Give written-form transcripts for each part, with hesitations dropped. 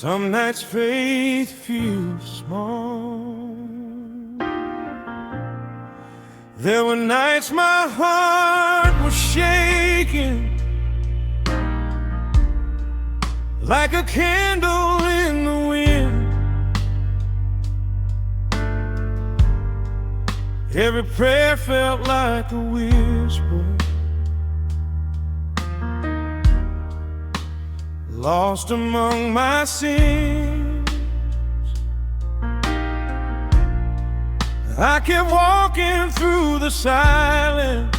Some nights faith feels small. There were nights my heart was shaking, like a candle in the wind. Every prayer felt like a whisper, lost among my sins. I kept walking through the silence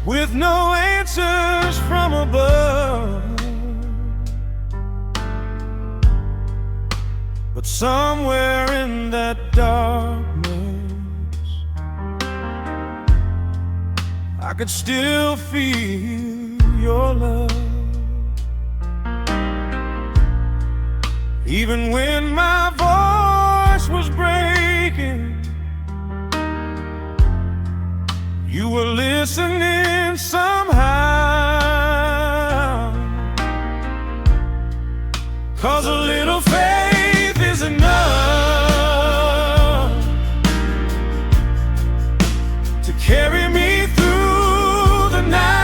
with no answers from above. But somewhere in that darkness, I could still feel your love. Even when my voice was breaking, you were listening somehow. 'Cause a little faith is enough to carry me through the night.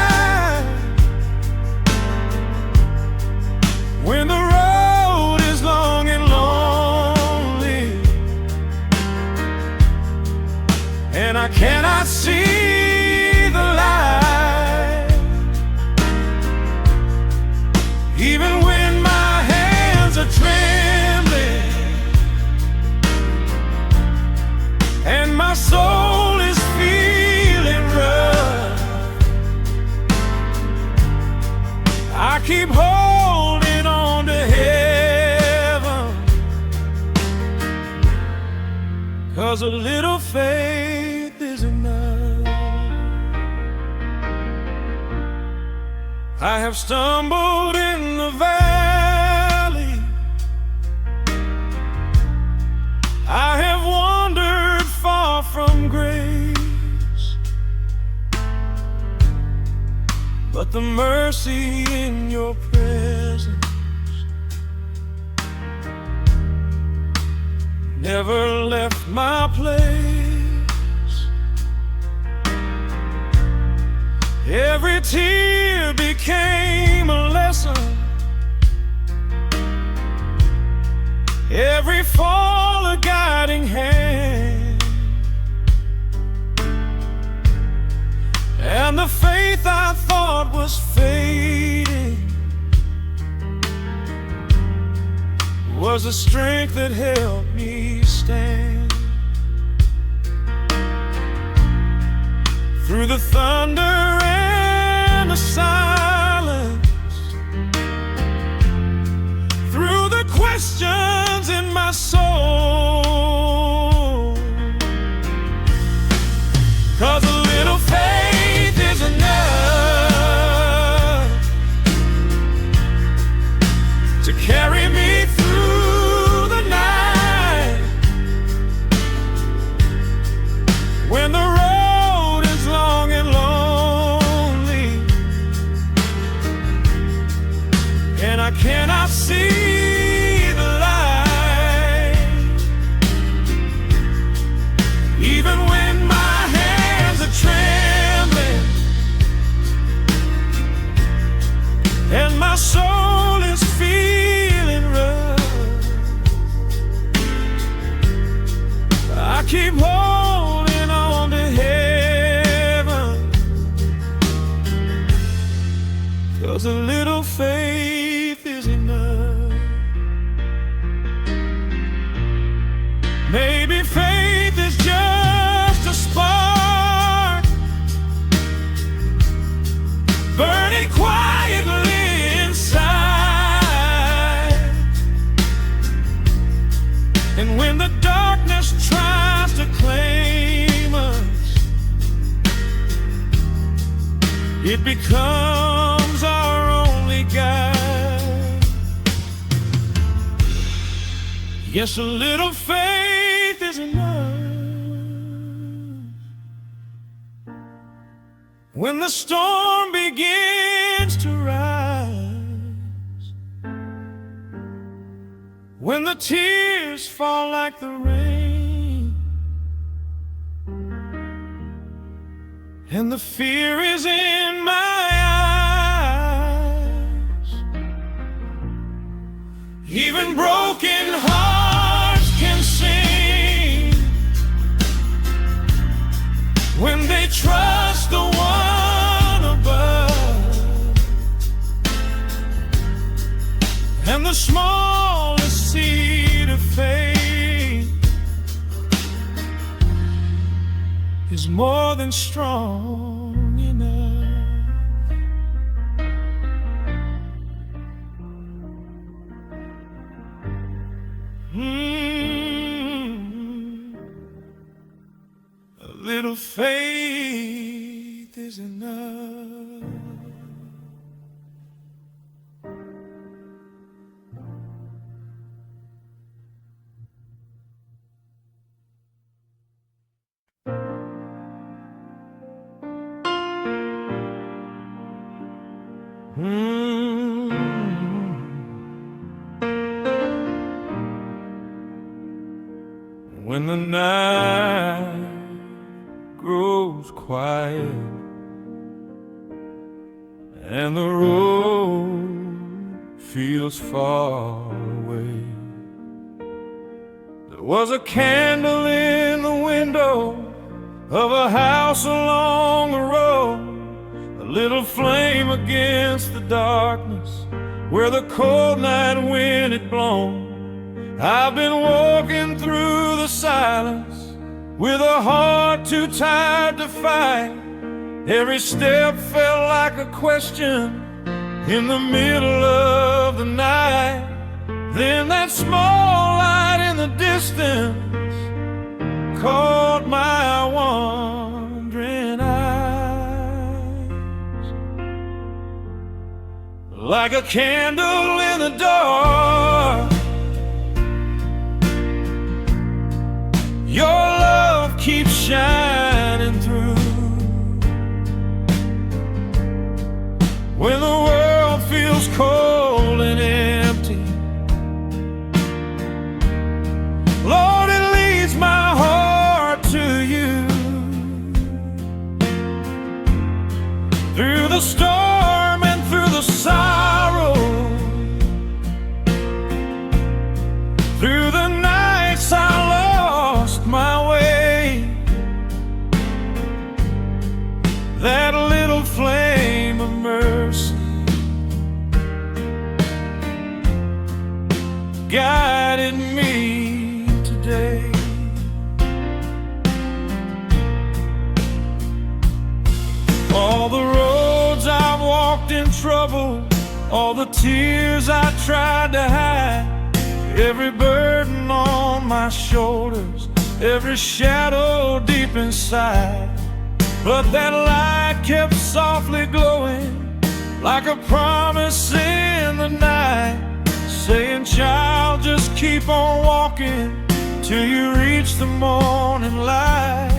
When the road is long and lonely, and I cannot see the light, even when my hands are trembling and my soul is feeling rough, I keep holding on to heaven. 'Cause a little faith is enough. I have stumbled in the valley, I have wandered far from grace, but the mercy in your presence never left my place. Every tear became a lesson, every fall a guiding hand, and the faith I thought was fading was the strength that helped me stand. Through the thunder and the silence, through the questions in my soul, 'cause a little faith is enough to carry me through the night. When the road is long and lonely, and I cannot see the light, even when my hands are trembling and my soul is feeling rough, I keep holding on to heaven. 'Cause a little faith is enough. Maybe faith is just a spark burning quietly inside, and when the darkness tries to claim us, it becomes our only guide. Yes, a little faith is enough. When the storm begins to rise, when the tears fall like the rain, and the fear is in my eyes. Even broken hearts can sing when they trust the one above, and the smallest seed of faith is more than strong enough. A little faith is enough. When the night grows quiet and the road feels far away, there was a candle in the window of a house along the road, a little flame against the darkness where the cold night wind had blown. I've been walking through the silence with a heart too tired to fight. Every step felt like a question in the middle of the night. Then that small light in the distance caught my wandering eyes. Like a candle in the dark, your love keeps shining through. When the world feels cold and empty, Lord, it leads my heart to you. Through the storm and through the sorrow, through the nights I lost my way, that little flame of mercy guided me today. All the roads I've walked in trouble, all the tears I tried to hide, every burden on my shoulders, every shadow deep inside. But that light kept softly glowing like a promise in the night, saying, child, just keep on walking till you reach the morning light.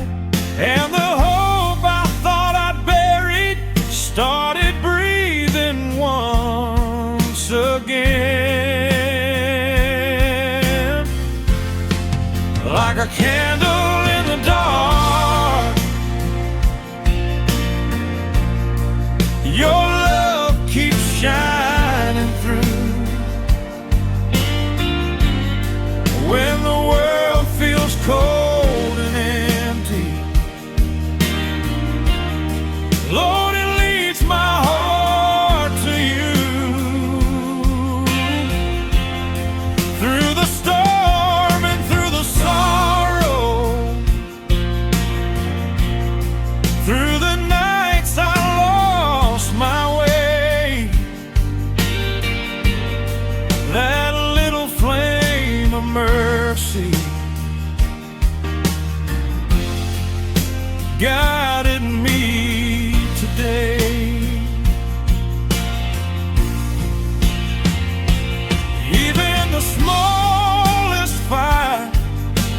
And the hope I thought I'd buried started breathing once again. Like a candle in the dark, your love keeps shining through. When the world feels cold and empty, Lord, it leads my heart to you. Through the storm and through the sorrow, through the nights I lost my way, that little flame of mercy guided me today. Even the smallest fire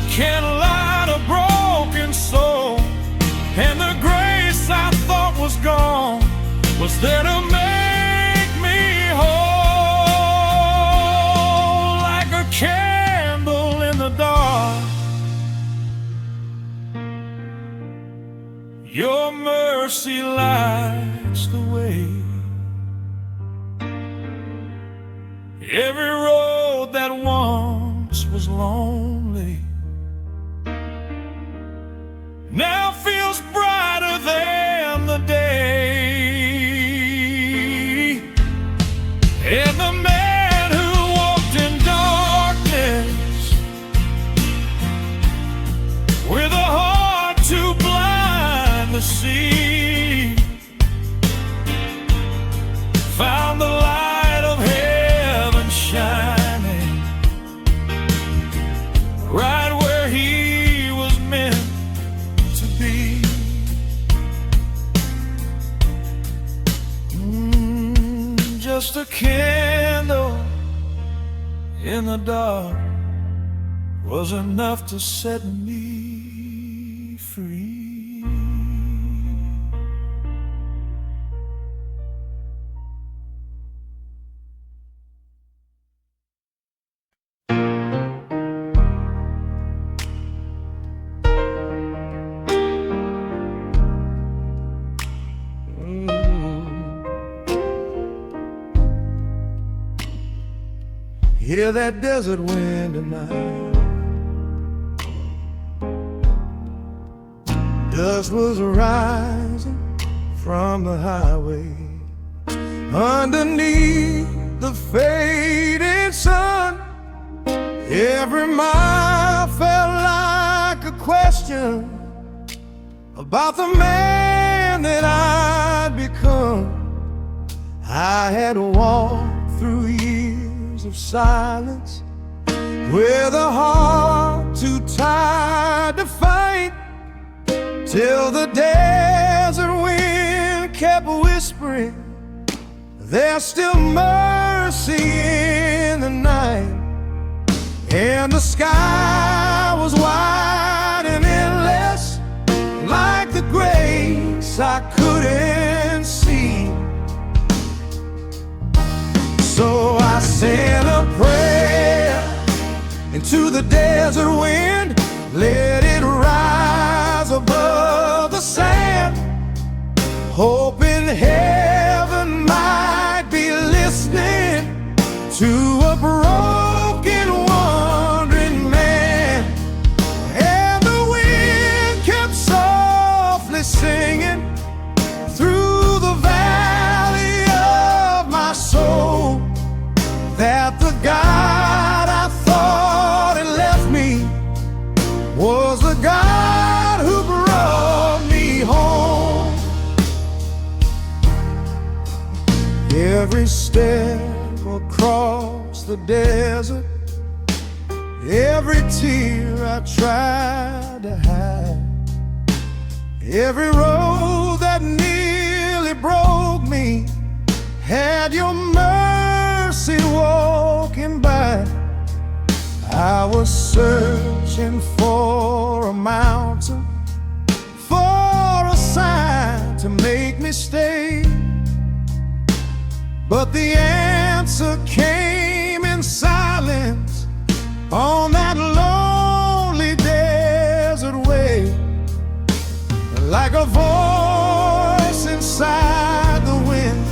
can light a broken soul, and the grace I thought was gone was there to make me whole. Like a candle in the dark. Your mercy lights the way. Every road that once was lonely now feels brighter than the day. And the man who walked in darkness with a heart too blind to see found the light of heaven shining right where he was meant to be. Just a candle in the dark was enough to set me free. Hear that desert wind tonight. Dust was rising from the highway. Underneath the fading sun, every mile felt like a question about the man that I'd become. I had walked through years of silence with a heart too tired to fight, till the desert wind kept whispering, there's still mercy in the night. And the sky was wide and endless, like the grace I couldn't see. So I sent a prayer into the desert wind, let it rise above the sand, hoping heaven might be listening to a broken, wandering man. And the wind kept softly singing through the valley of my soul, that the God I thought had left me was the God who brought me home. Every step across the desert, every tear I tried to hide, every road that nearly broke me, had your mercy walking by. I was searching for a mountain, for a sign to make me stay, but the answer came in silence on that lonely desert way, like a voice inside the wind,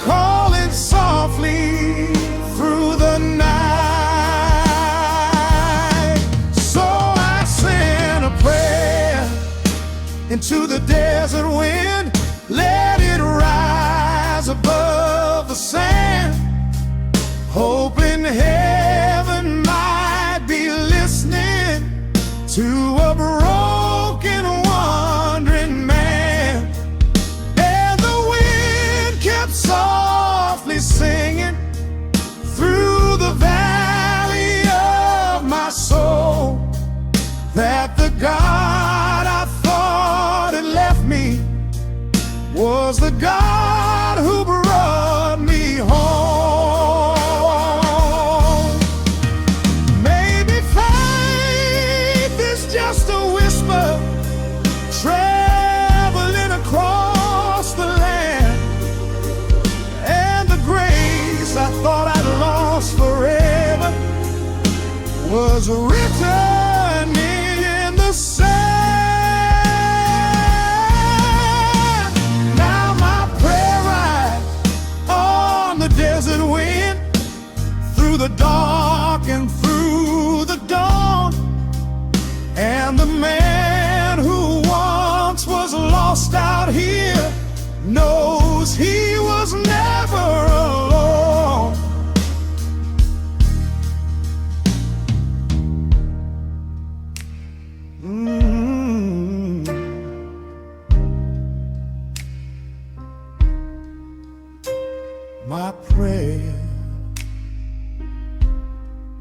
calling softly through the night. So I sent a prayer into the desert wind, let it rise above the sand, was written in the sand. Now my prayer rides on the desert wind, through the dark and through the dawn. And the man who once was lost out here knows he was never alone. My prayer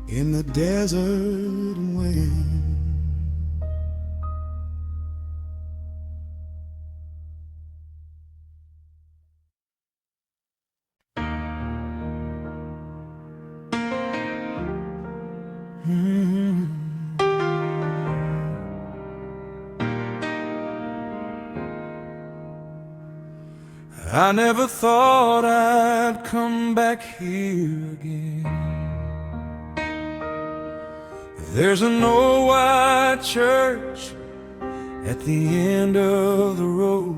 in the desert wind. I never thought I'd come back here again. There's an old white church at the end of the road,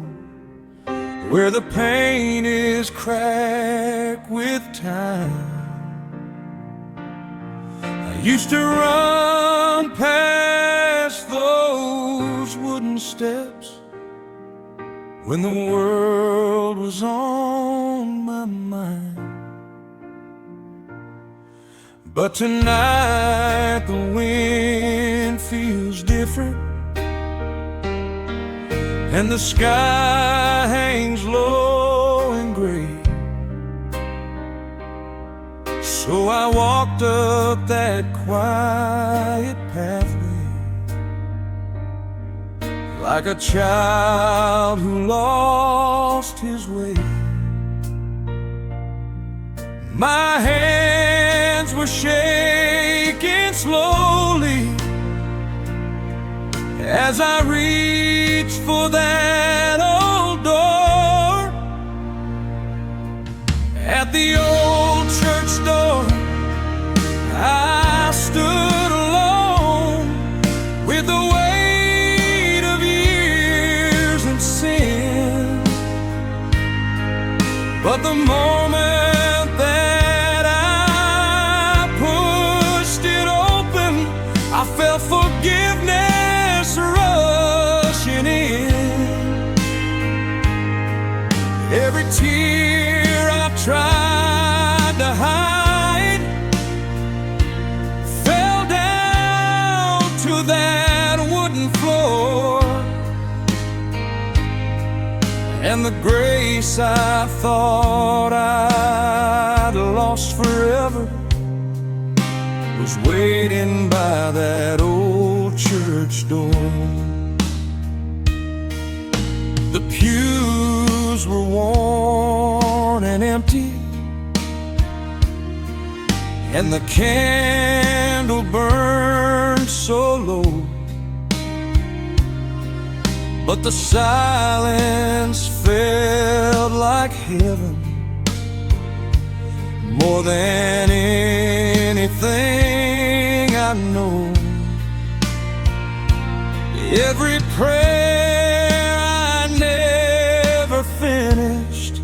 where the paint is cracked with time. I used to run past those wooden steps when the world was on my mind. But tonight the wind feels different, and the sky hangs low and gray. So I walked up that quiet pathway, like a child who lost his way. My hands were shaking slowly as I reached for that old door. At the old church door, I stood alone with the weight of years and sin. But the moment that I pushed it open, I felt forgiveness rushing in. Every tear I've tried to hide fell down to that wooden floor, and the grace I thought I'd lost forever was waiting by that old church door. The pews were worn and empty, and the candle burned so low. But the silence felt like heaven, more than anything I know. Every prayer I never finished,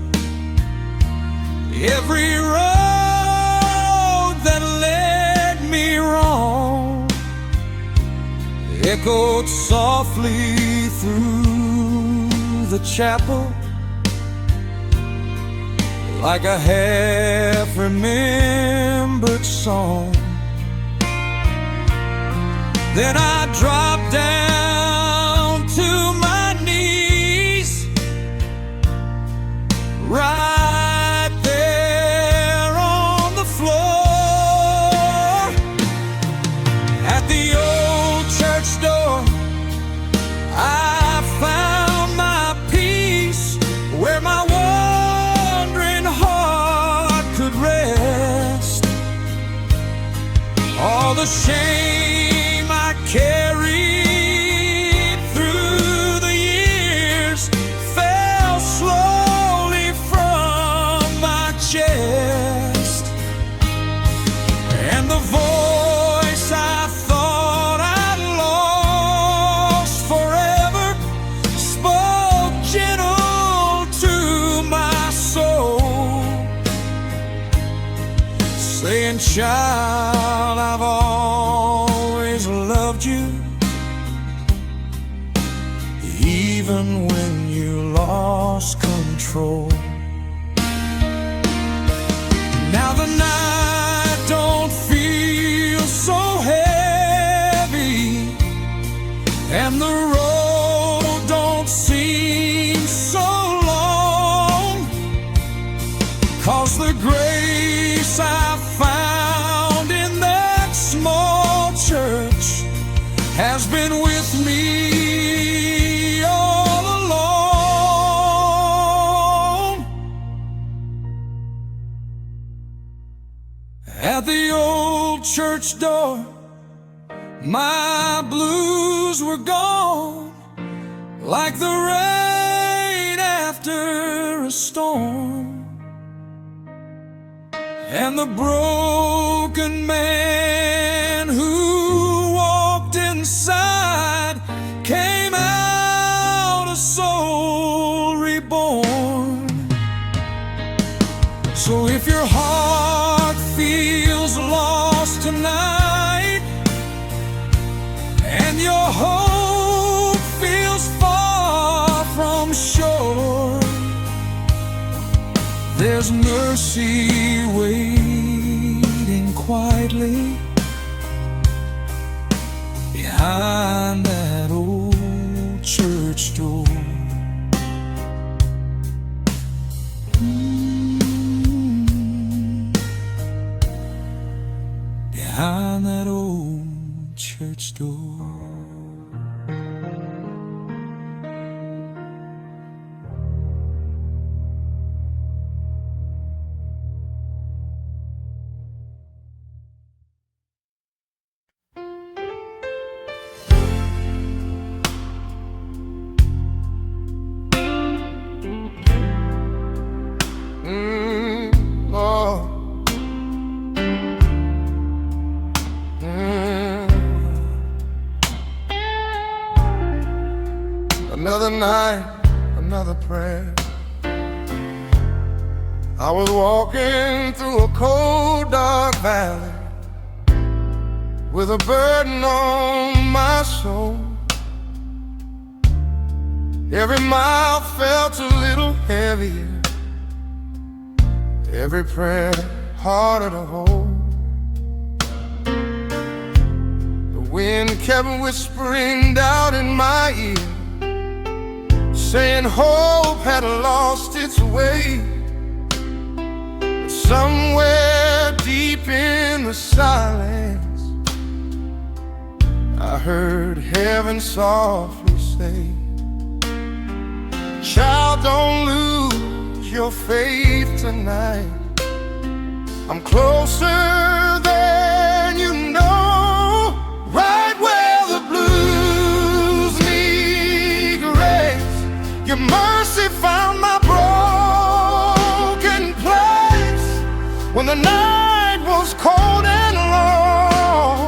every road that led me wrong, echoed softly through the chapel like a half-remembered song. Then I dropped down to my knees, right there on the floor. At the old church door, I found my peace, where my wandering heart could rest. All the shame I carried through the years fell slowly from my chest, and the voice I And child, I've always loved you, even when you lost control. Now the night don't feel so heavy, and the road don't seem so long, 'cause the grace I found in that small church has been with me all along. At the old church door, my blues were gone, like the rain after a storm. And the broken man who walked inside came out a soul reborn. So if your heart feels lost tonight, and your hope feels far from shore, there's mercy waiting quietly behind that old church door. Behind that old church door. Lord. Another night, another prayer. I was walking through a cold, dark valley with a burden on my soul. Every mile felt a little heavier, every prayer harder to hold. The wind kept whispering doubt in my ear, saying hope had lost its way. But somewhere deep in the silence, I heard heaven softly say, child, don't lose your faith tonight. I'm closer than you know, right where the blues meet grace. Your mercy found my broken place when the night was cold and long.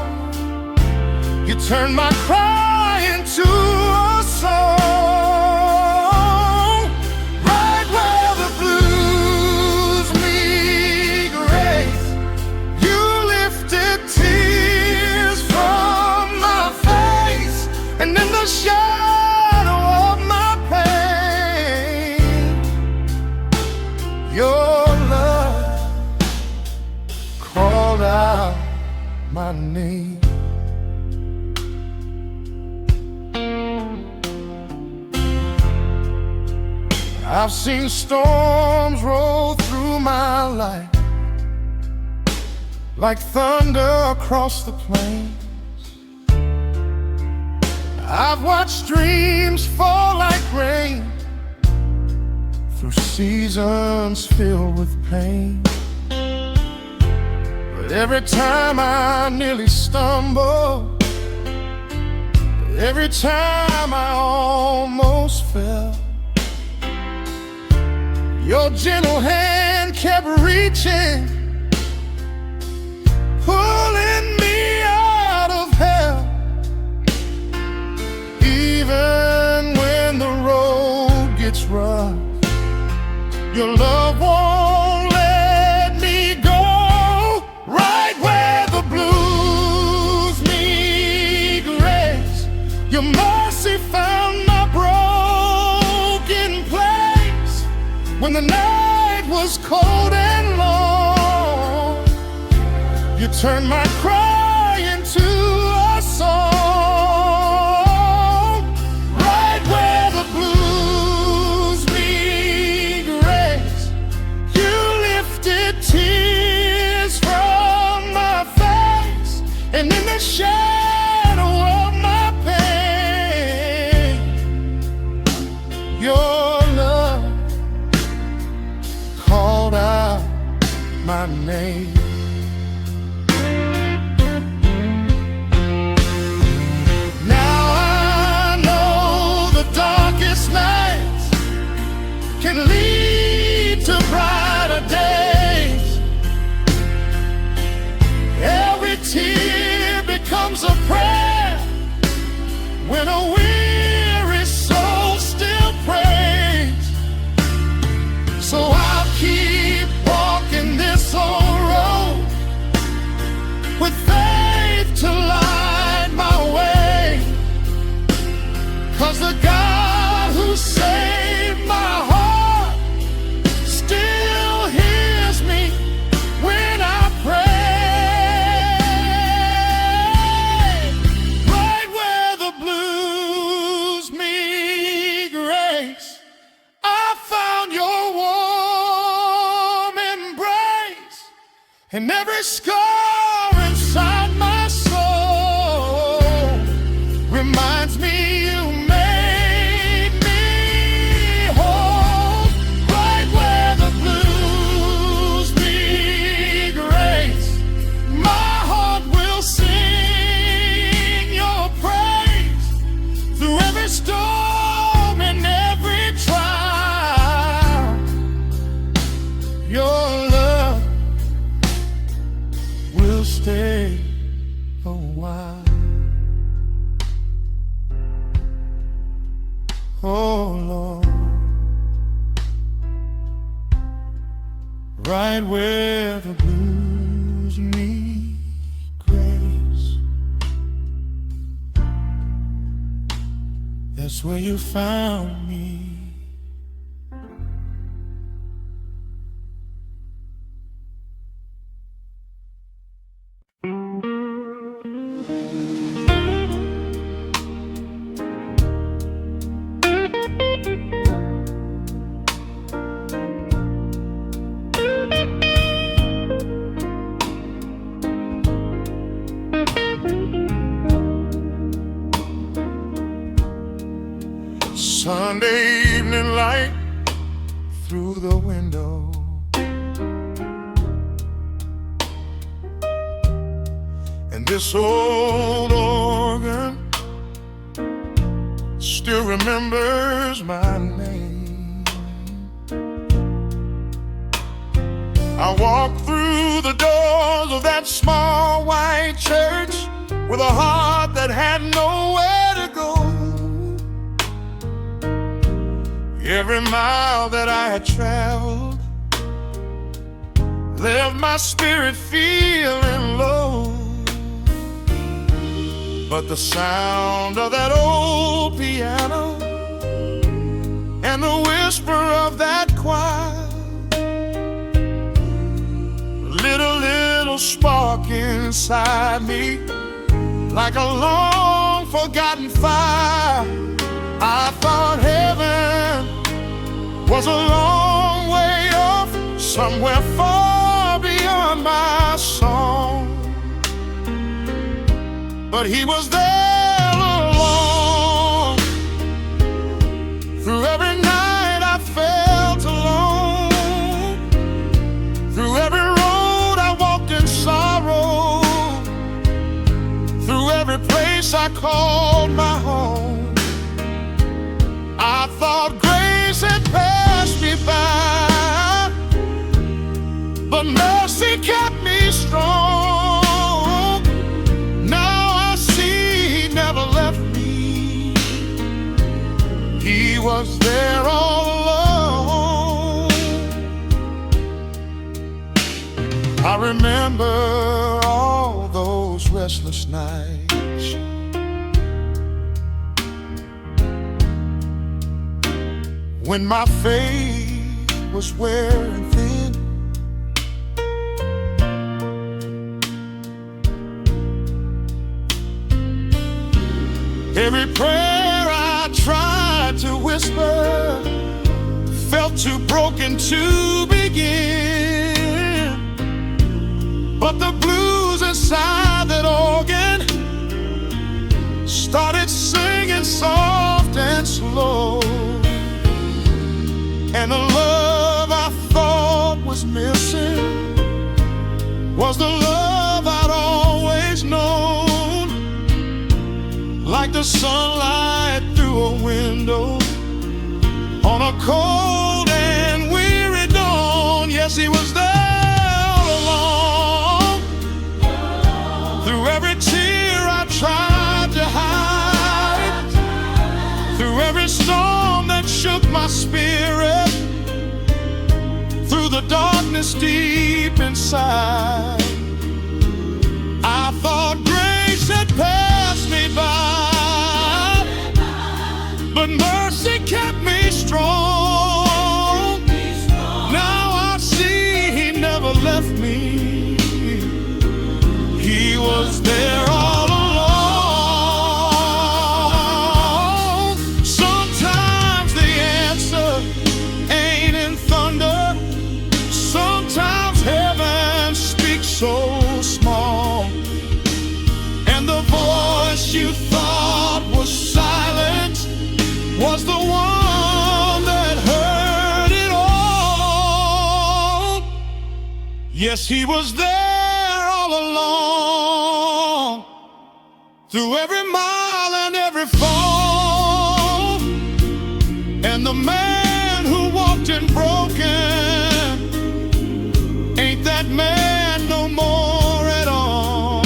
You turned my cry into a song. Shadow of my pain, your love called out my name. I've seen storms roll through my life like thunder across the plain. I've watched dreams fall like rain through seasons filled with pain. But every time I nearly stumble, every time I almost fell, your gentle hand kept reaching, pulling me out of hell. Even when the road gets rough, your love won't let me go. Right the night was cold and long, you turned my cry into a song. Right where the blues meet grace, you lifted tears from my face, and in the shadow of my pain, your love called out my name. Now I know the darkest nights can lead to brighter days. Every tear becomes a prayer when a weary soul still prays. So I'll keep walking this old road with faith to light my way, 'cause the God who saved my heart still hears me when I pray. Right where the blues meet grace, I found your warm embrace, and every scar inside my soul reminds me you made me whole. Right where the blues meet grace, my heart will sing your praise. Through every storm and every trial, your love will stay a while. Oh Lord, right where the blues meet grace, that's where you found me. Sunday evening light through the window, and this old organ still remembers my name. I walked through the doors of that small white church with a heart that had nowhere to go. Every mile that I had traveled left my spirit feeling low, but the sound of that old piano and the whisper of that choir lit a little spark inside me, like a long forgotten fire. I thought heaven was a long way off, somewhere far beyond my song, but he was there all along. Through every night I felt alone, through every road I walked in sorrow, through every place I called my home. I thought grace had passed me by, but mercy kept me strong. Now I see he never left me. He was there all along. I remember all those restless nights, when my faith was wearing thin. Every prayer I tried to whisper felt too broken to begin. But the blues inside that organ started singing soft and slow. And the love I thought was missing was the love I'd always known. Like the sunlight through a window on a cold and weary dawn. Yes, he was there all along. Through every tear I tried to hide, through every storm that shook my spirit, through the darkness deep inside, I thought grace had passed me by, but mercy kept me strong. Now I see he never left me. He was there all along. Sometimes the answer ain't in thunder. Sometimes heaven speaks so small, and the voice you thought was silent was the one that heard it all. Yes, he was there all along, through every mile and every fall. And the man who walked in broken ain't that man no more at all.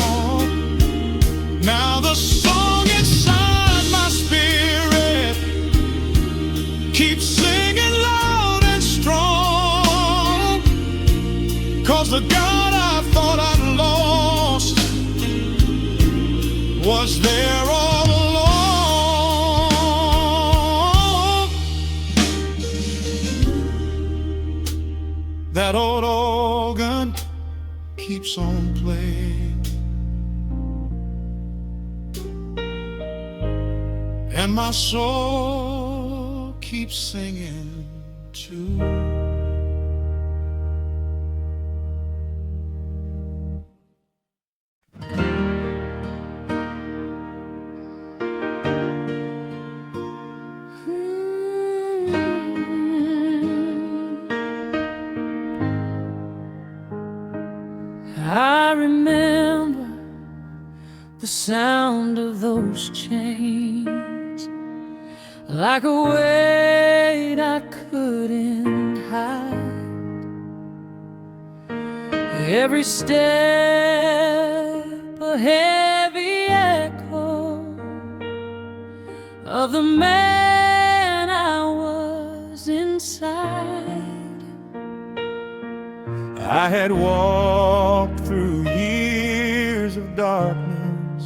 Now the song inside my spirit keeps singing loud and strong, 'cause the God I thought I'd lost was there all along. That old organ keeps on playing, and my soul keeps singing too. I remember the sound of those chains, like a weight I couldn't hide. Every step a heavy echo of the man I was inside. I had walked through years of darkness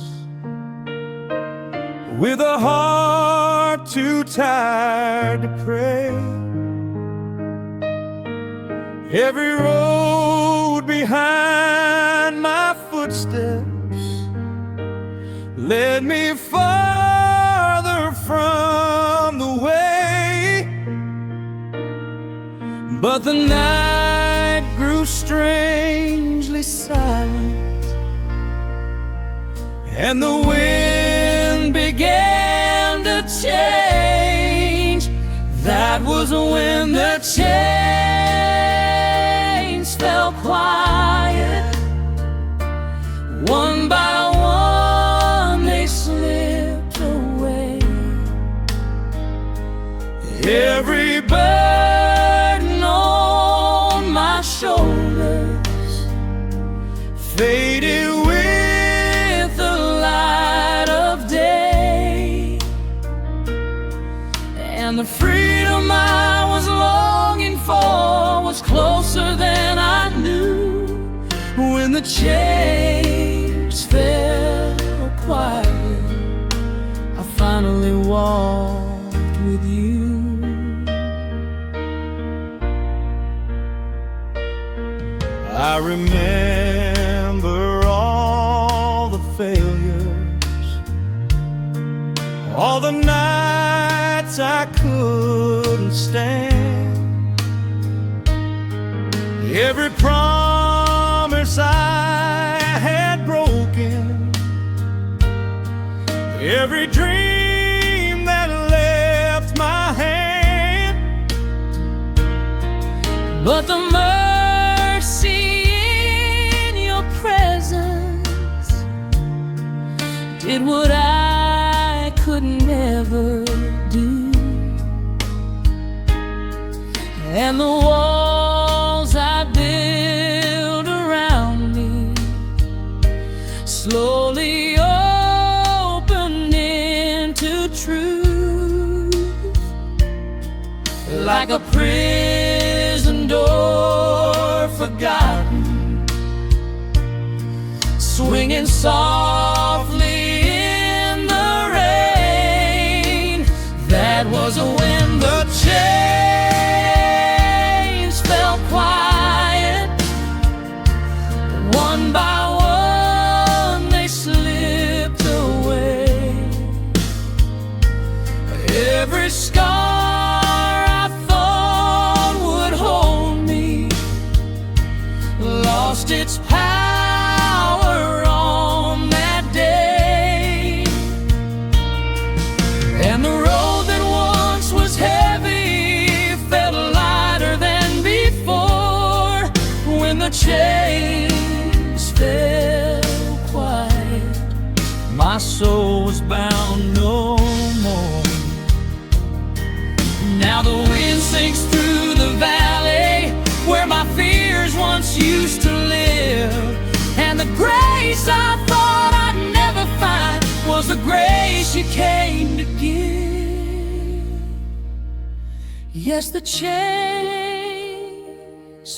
with a heart too tired to pray. Every road behind my footsteps led me farther from the way. But the night grew strangely silent, and the wind began to change. That was when the chains fell quiet. One by one they slipped away. Every burden on my shoulders faded with the light of day, and the freedom I was longing for was closer than I knew. When the chains fell quiet, I finally walked with you. failures, all the nights I couldn't stand, every promise I had broken, every dream that left my hand. But the mercy in your presence did what I could never do, and the walls I built around me slowly opened into truth, like a prison door forgotten, swinging softly in the rain. That was when the chains fell quiet. One by one they slipped away. Every scar I thought would hold me lost its power on that day. And the road that once was heavy felt lighter than before when the chains fell quiet. My soul was bound no more. Now the wind sinks through the valley where my fears once used to live, and the grace I thought I'd never find was the grace you came to give. Yes, the chains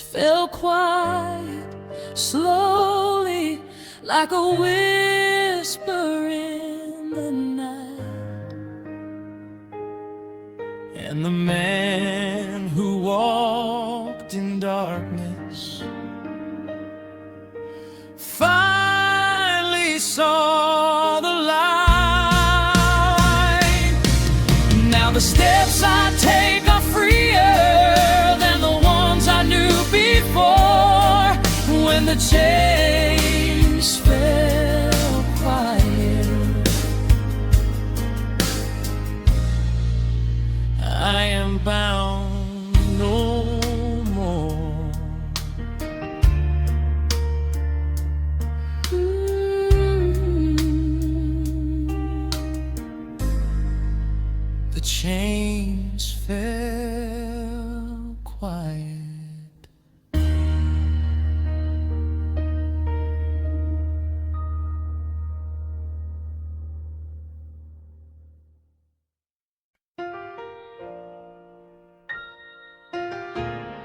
fell quiet, slowly, like a whisper in the night. And the man who walked in darkness finally saw the light. Now the steps I take are freer than the ones I knew before when the chains fell quiet. I am bound no more. The chains fell quiet.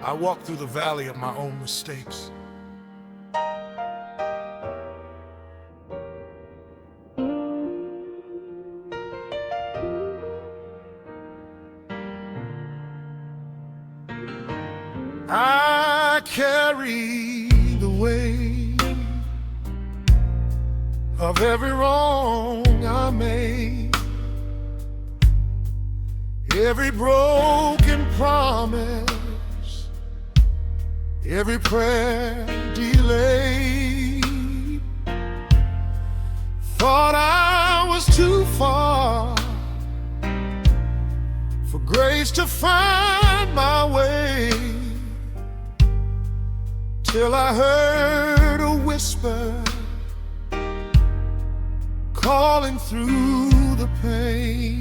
I walked through the valley of my own mistakes. I carry the weight of every wrong I made, every broken promise, every prayer delayed. Thought I was too far for grace to find my way, till I heard a whisper calling through the pain.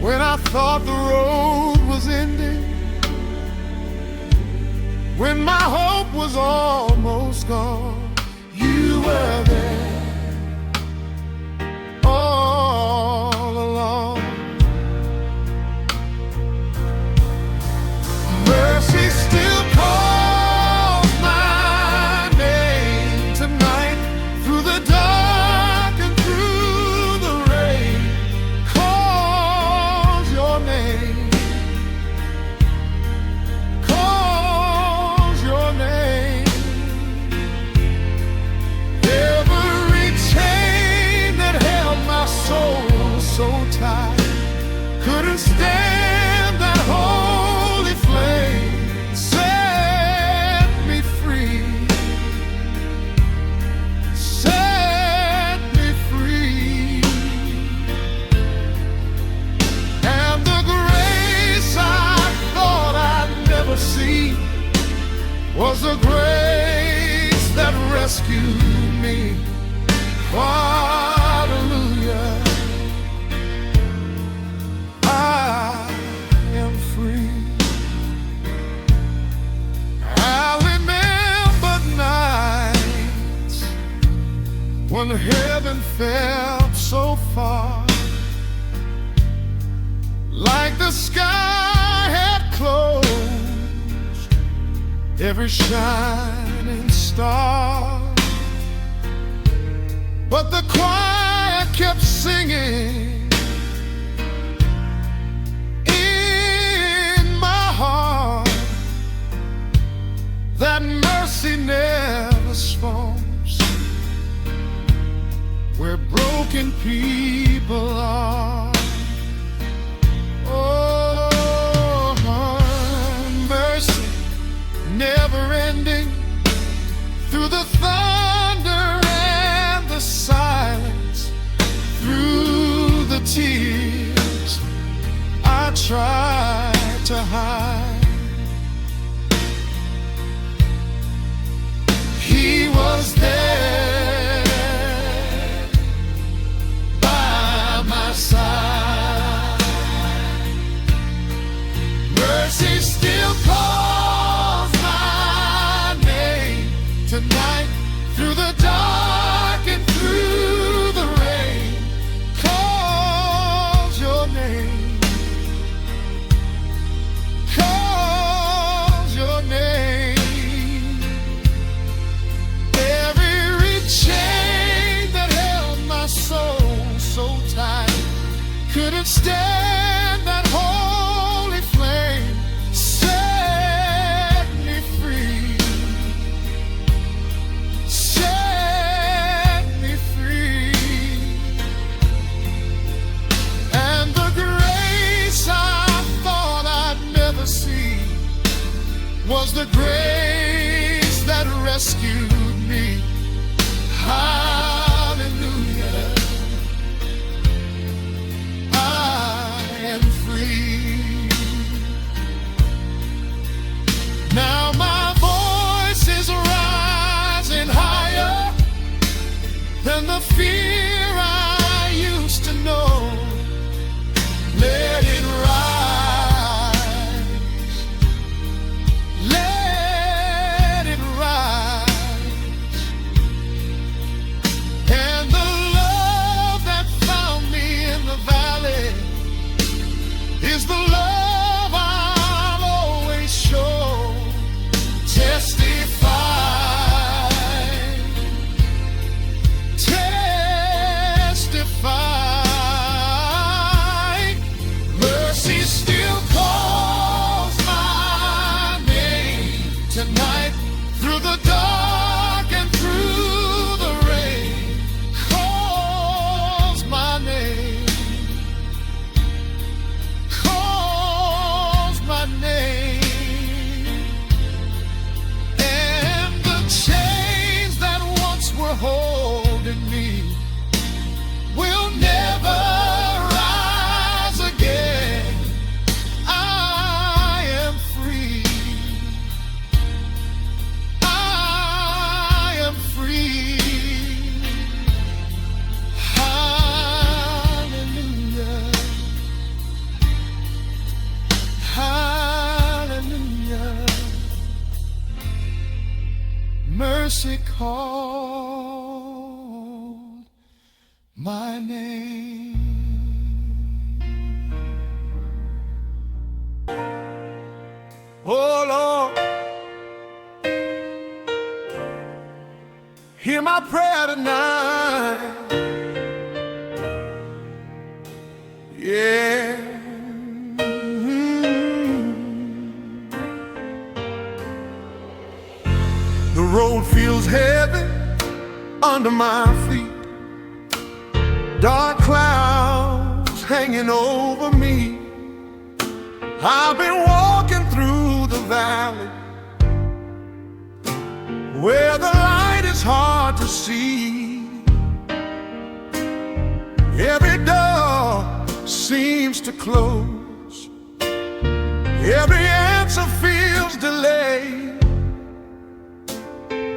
When I thought the road was ending, when my hope was almost gone, you were there all along. Mercy still calls my name tonight, through the dark and through the rain. Calls your name, calls your name. grace that rescued me. Hallelujah. I am free. I remember nights when heaven felt so far, like the sky had closed every shining star. But the choir kept singing in my heart that mercy never swoons where broken people are. Oh, mercy never ending through the thunder and the silence, through the tears I tried to hide. He was there by my side. Mercy still calls my name tonight, through the dark and through the rain. Calls your name, calls your name. Every chain that held my soul so tight couldn't stand that holy flame. Set me free, set me free. And the grace I thought I'd never see was the grace that rescued me. Hallelujah. I am free. Now my voice is rising higher than the fear I used to know. Let it rise, let it rise. And the love that found me in the valley is the love I'll always show. Testify, testify. Mercy still calls my name tonight, through the dark and through the rain. Calls my name, calls my name. And the chains that once were holding me will never rise again. I am free, I am free. Hallelujah, hallelujah. Mercy called my name. Oh Lord, hear my prayer tonight. Yeah. The road feels heavy under my feet. Dark clouds hanging over me. I've been walking through the valley where the light is hard to see. Every door seems to close. Every answer feels delayed.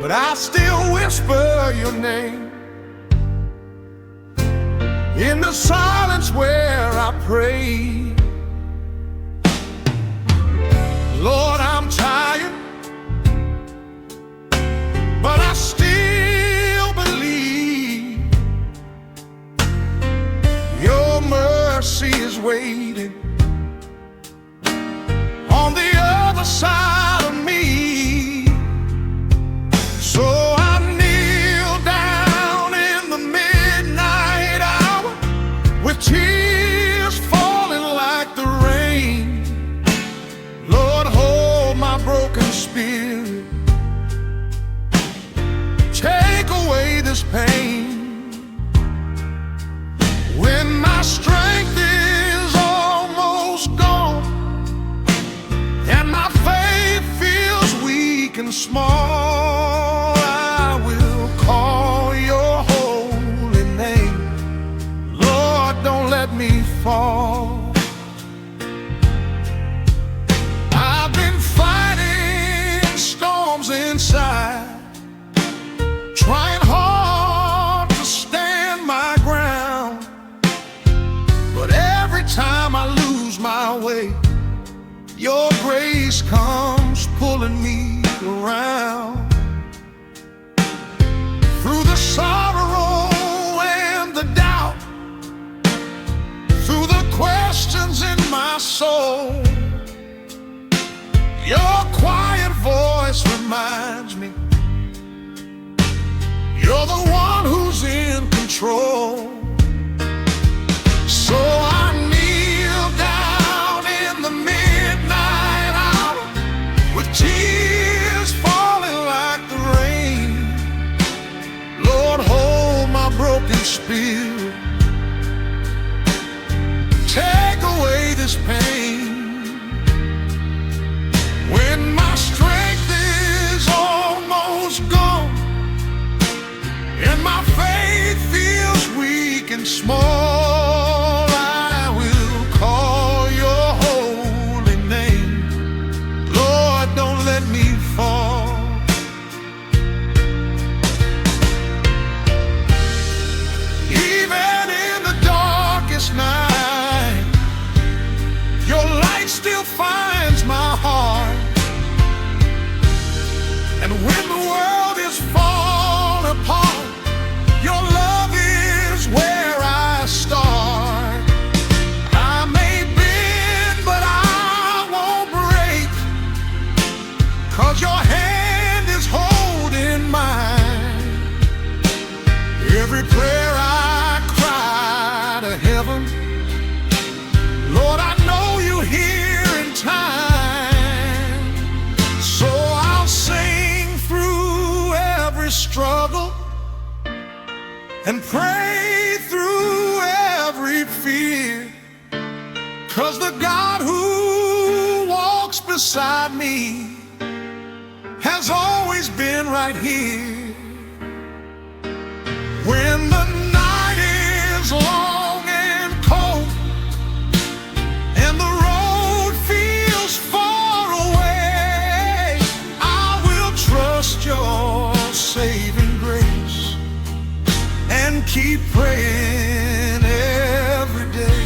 but I still whisper your name in the silence where I pray. Lord, I'm tired, but I still believe your mercy is waiting on the other side of me. So I kneel down in the midnight hour with tears falling like the rain. Lord, hold my broken spirit, take away this pain. When my strength is almost gone and my faith feels weak and small, I will call your holy name. Lord, don't let me fall. I've been fighting storms inside, trying hard to stand my ground, but every time I lose my way, your grace comes pulling me around. Through the sorrow and the doubt, through the questions in my soul, your quiet voice reminds me you're the one who's in control. So I kneel down in the midnight hour with tears falling like the rain. Lord, hold my broken spirit, take away this pain. When my strength is almost gone and my faith feels weak and small, I will call your holy name. Lord, don't let me fall. Even in the darkest night, your light still finds my heart. And when the world is falling apart, your love is where I start. I may bend, but I won't break, 'cause your hand is holding mine. Every prayer I cry to heaven, Lord, I know you hear in time. So I'll sing through every struggle and pray through every fear, 'cause the God who walks beside me has always been right here. When the night is long and cold and the road feels far away, I will trust your saving grace and keep praying every day.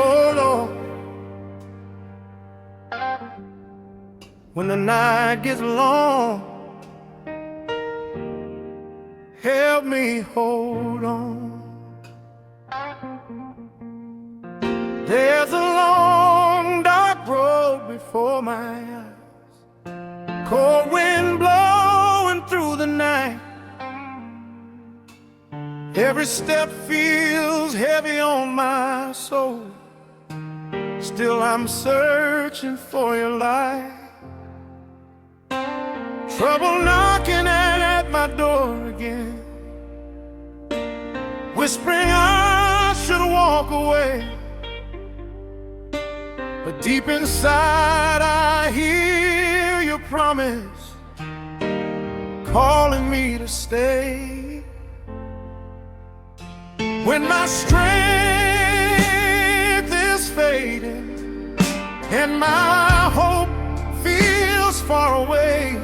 Oh Lord, when the night gets long, help me hold on. There's a long dark road before my eyes, cold wind blowing through the night. Every step feels heavy on my soul. Still I'm searching for your light. Trouble knocking at my door again, whispering I should walk walk away, but deep inside I hear your promise calling me to stay. When my strength is fading and my hope feels far away,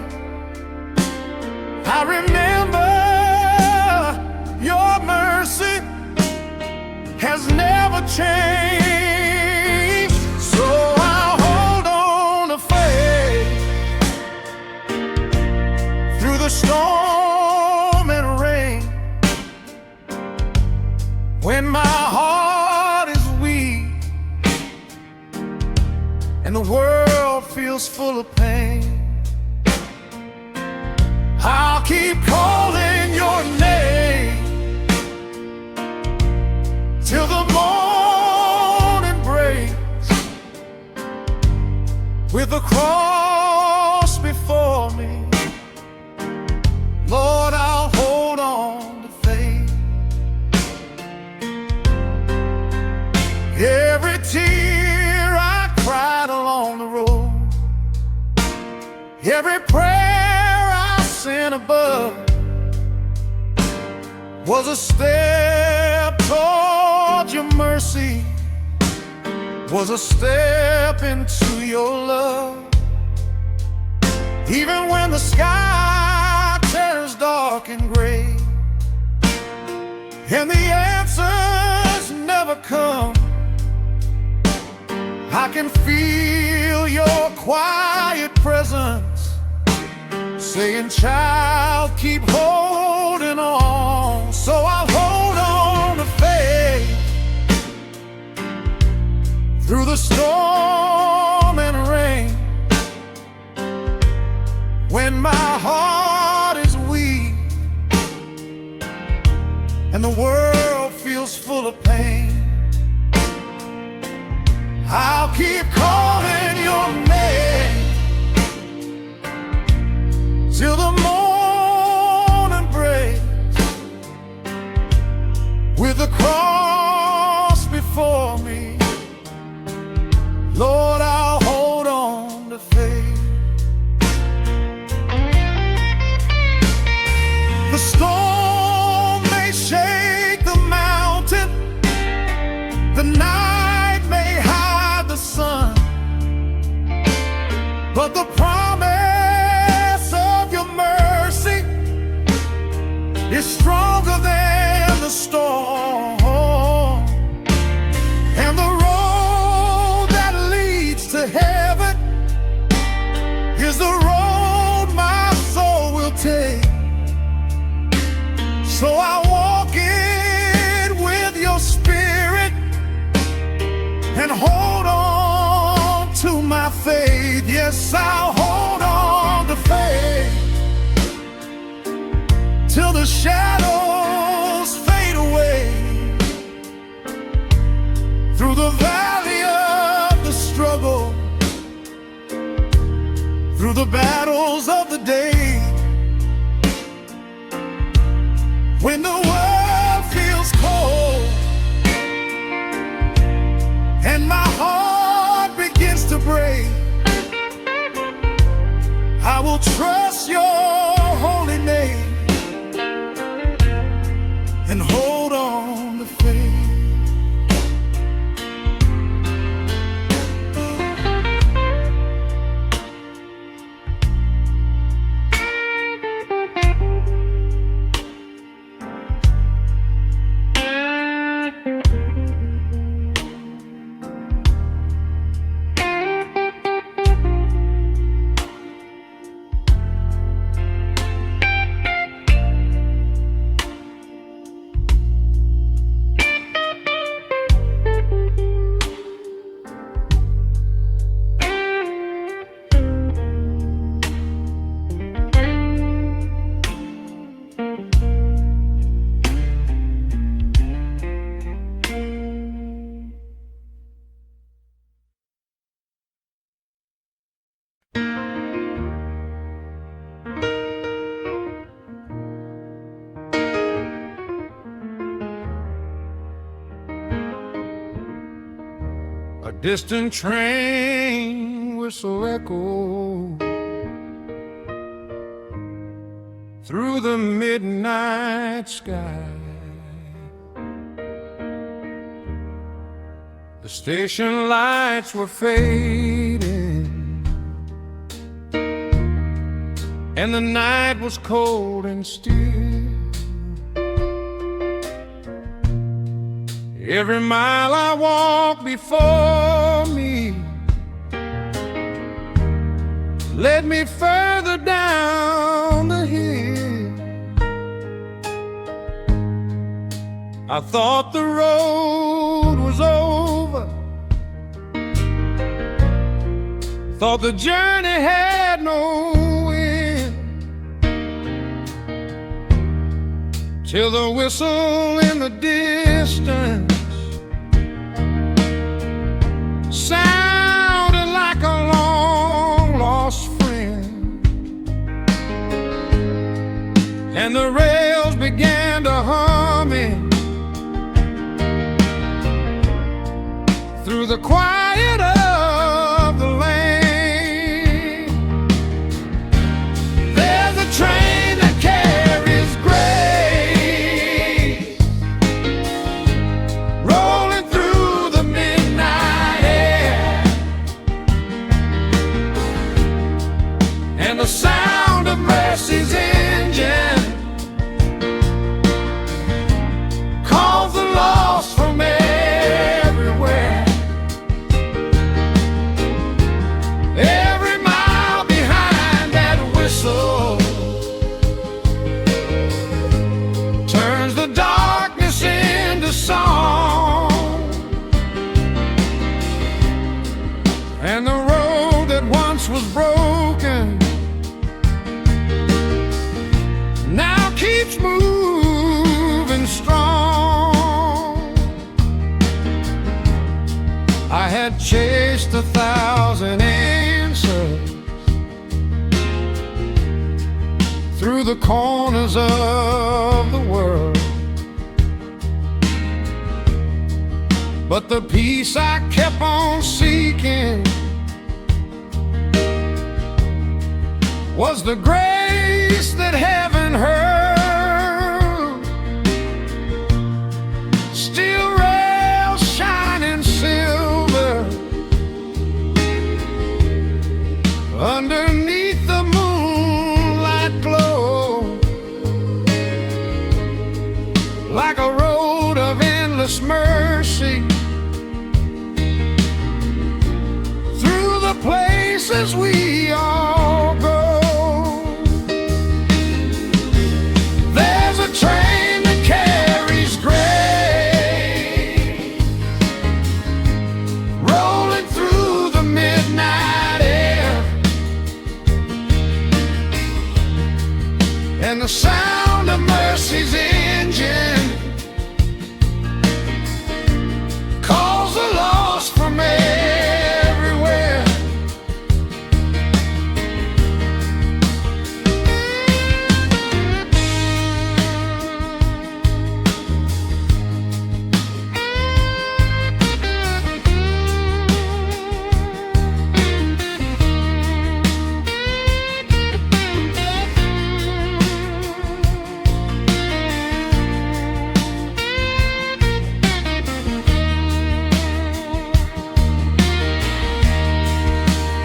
I remember your mercy has never changed. So I'll hold on to faith through the storm and rain. When my heart is weak and the world feels full of pain, I'll keep calling your name till the morning breaks. With the cross before me, Lord, I'll hold on to faith. Every tear I cried along the road, every prayer I sent above, was a step toward your mercy, was a step into your love. Even when the sky turns dark and gray and the answers never come, I can feel your quiet presence saying, child, keep holding on. So I'll hold on to faith through the storm and rain. When my heart is weak and the world feels full of pain, I'll keep calling your name till the morning breaks. With the cross before me, Lord, I'll hold on to faith. The storm may shake the mountain, the night may hide the sun, but the promise of your mercy is stronger than the storm. And the road that leads to heaven is the road my soul will take. So I walk in with your spirit and hold on to my faith. Yes, I'll hold on to faith till the shadows fade away. Through the valley of the struggle, through the battles of the day, when the world feels cold and my heart begins to break, I will trust your holy name and hold on to faith. distant train whistle echo through the midnight sky. The station lights were fading, and the night was cold and still. Every mile I walk before me led me further down the hill. I thought the road was over, thought the journey had no end, till the whistle in the distance sounded like a long-lost friend, and the rails began to humming through the quiet of the lane. There's a train that carries grace, rolling through the midnight air, and the sound of mercy's engine calls the lost from everywhere. Every mile behind that whistle turns the darkness into song, and the road that once was broken now keeps moving strong. I had chased 1,000 answers through the corners of the world, but the peace I kept on seeking was the grace that heaven hurled. Steel rails shining silver underneath the moonlight glow, like a road of endless mercy through the places we all go. There's a train that carries grace, rolling through the midnight air, and the sound of mercy's engine calls the lost from everywhere.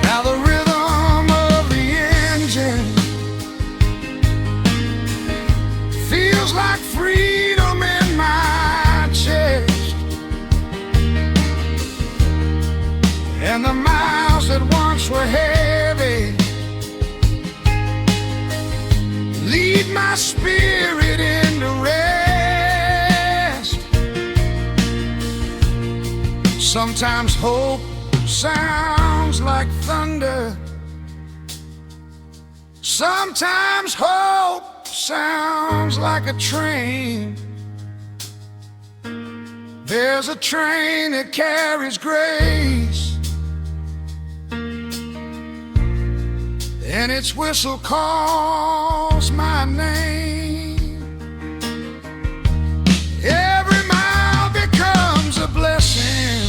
Now the rhythm of the engine feels like freedom in my chest, and the miles that once were heavy lead my spirit into rest. Sometimes hope sounds like thunder, sometimes hope sounds like a train. There's a train that carries grace, and its whistle calls my name. Every mile becomes a blessing,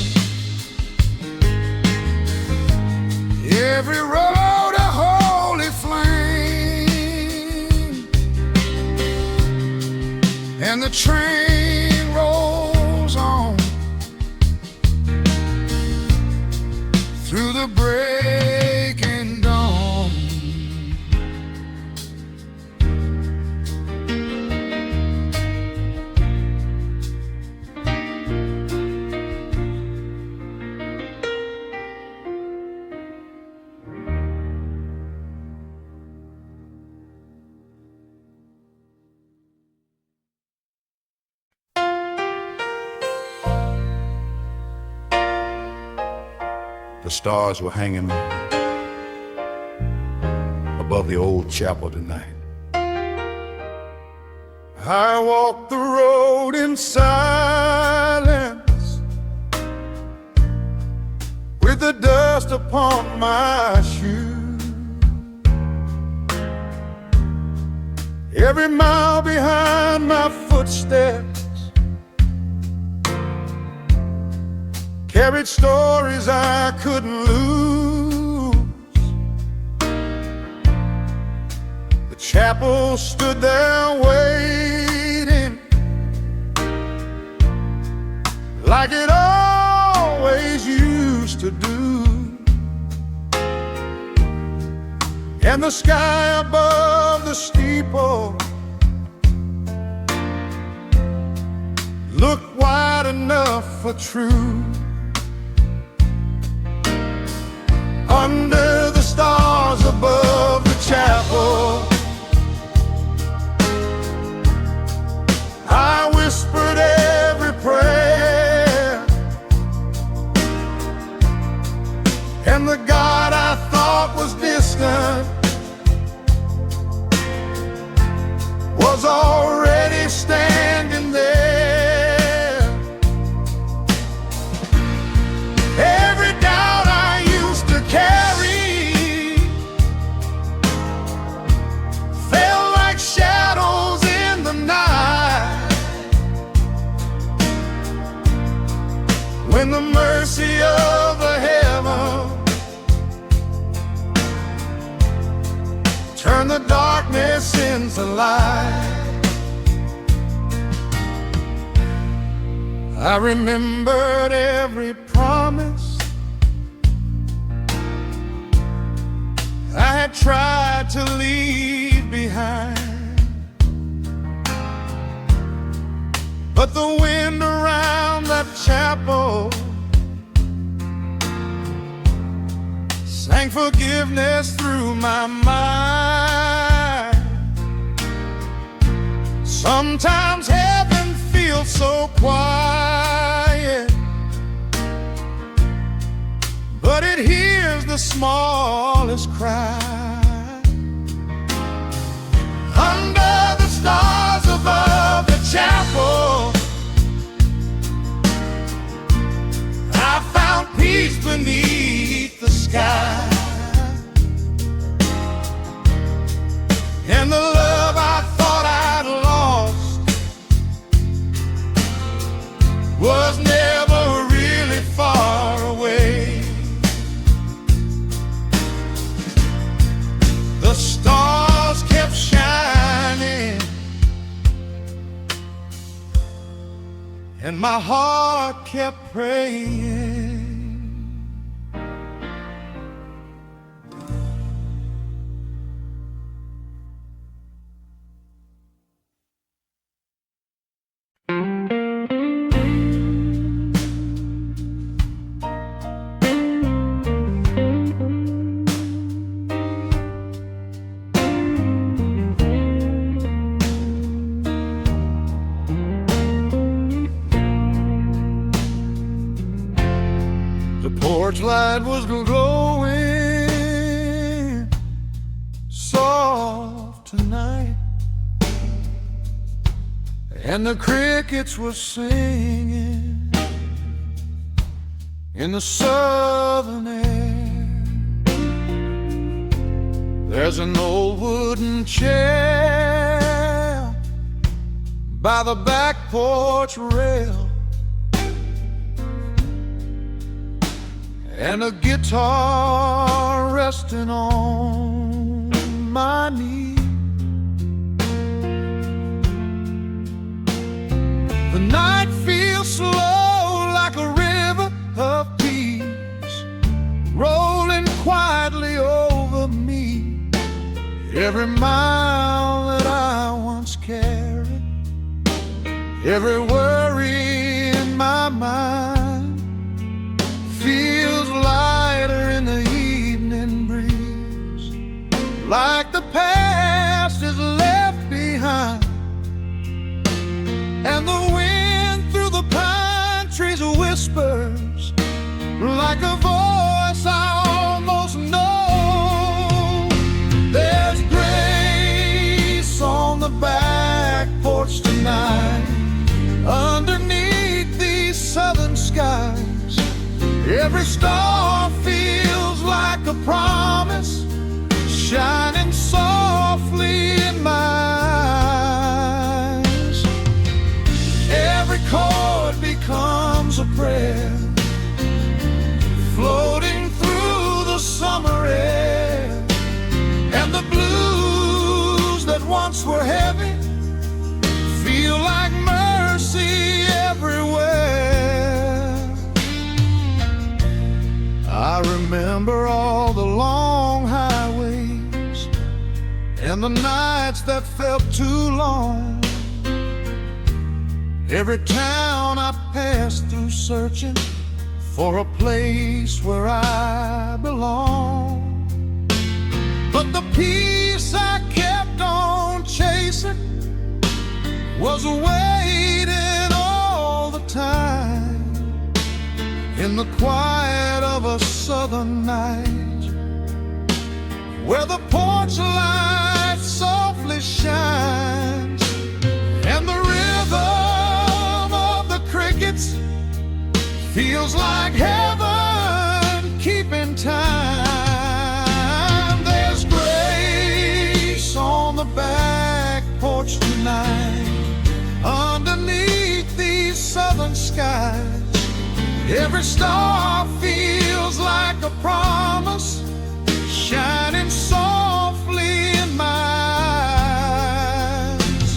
The stars were hanging above the old chapel tonight. I walked the road in silence, with the dust upon my shoes. Every mile behind my footsteps carried stories I couldn't lose. The chapel stood there waiting, like it always used to do. And the sky above the steeple looked wide enough for truth. Under the stars above the chapel, I whispered every prayer, and the God I thought was distant was already standing there. Every doubt I used to carry fell like shadows in the night, when the mercy of the heaven turned the darkness into light. I remembered every promise I had tried to leave behind, but the wind around that chapel sang forgiveness through my mind. Sometimes heaven feels so quiet, but it hears the smallest cry. Under the stars above the chapel, I found peace beneath the sky. And the love I thought I'd lost was never really far away. The stars kept shining, and my heart kept praying. The porch light was glowing soft tonight, and the crickets were singing in the southern air. There's an old wooden chair by the back porch rail, and a guitar resting on my knee. The night feels slow like a river of peace, rolling quietly over me. Every mile that I once carried, every worry in my mind feels lighter in the evening breeze, like the past is left behind, and the wind through the pine trees whispers like a voice skies. Every star feels like a promise, shining softly in my eyes. Every chord becomes a prayer, floating through the summer air. And the blues that once were heavy feel like mercy everywhere. I remember all the long highways and the nights that felt too long. Every town I passed through searching for a place where I belong. But the peace I kept on chasing was waiting all the time in the quiet of a southern night, where the porch light softly shines and the rhythm of the crickets feels like heaven keeping time. There's grace on the back porch tonight, underneath these southern skies. Every star feels like a promise, shining softly in my eyes.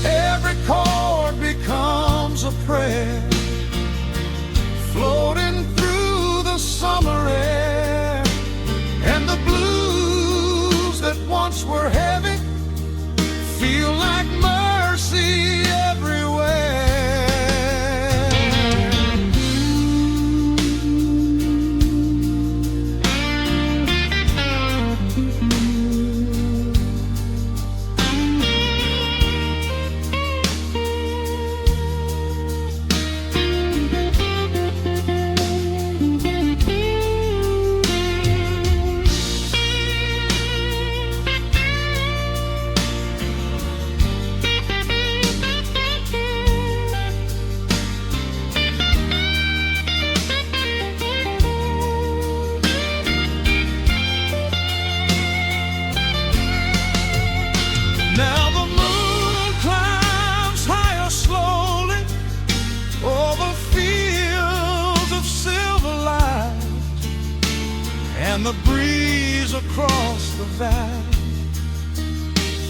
Every chord becomes a prayer, floating through the summer air. And the blues that once were heavy feel like mercy everywhere. Now the moon climbs higher slowly over fields of silver light, and the breeze across the valley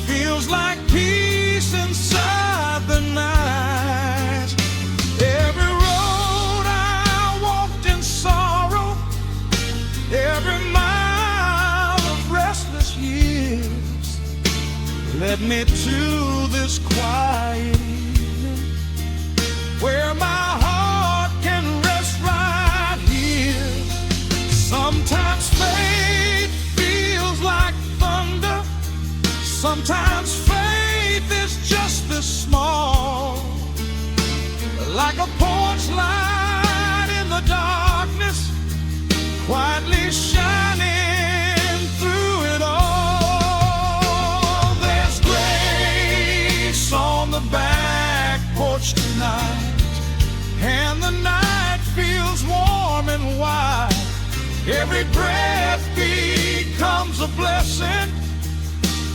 feels like peace inside the night. Every road I walked in sorrow, every mile of restless years led me to this quiet evening, where my heart can rest right here. Sometimes faith feels like thunder, sometimes faith is just this small, like a porch light in the darkness, quietly shining through it all. There's grace on the back porch tonight, and the night feels warm and wide. Every breath becomes a blessing,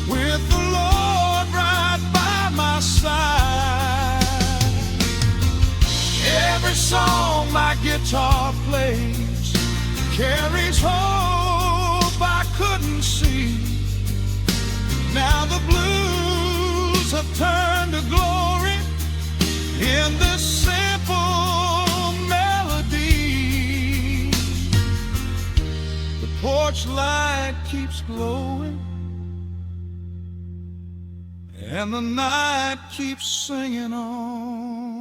with the Lord right by my side. Every song my guitar plays carries hope I couldn't see. Now the blues have turned to glory in this simple melody. The porch light keeps glowing, and the night keeps singing on.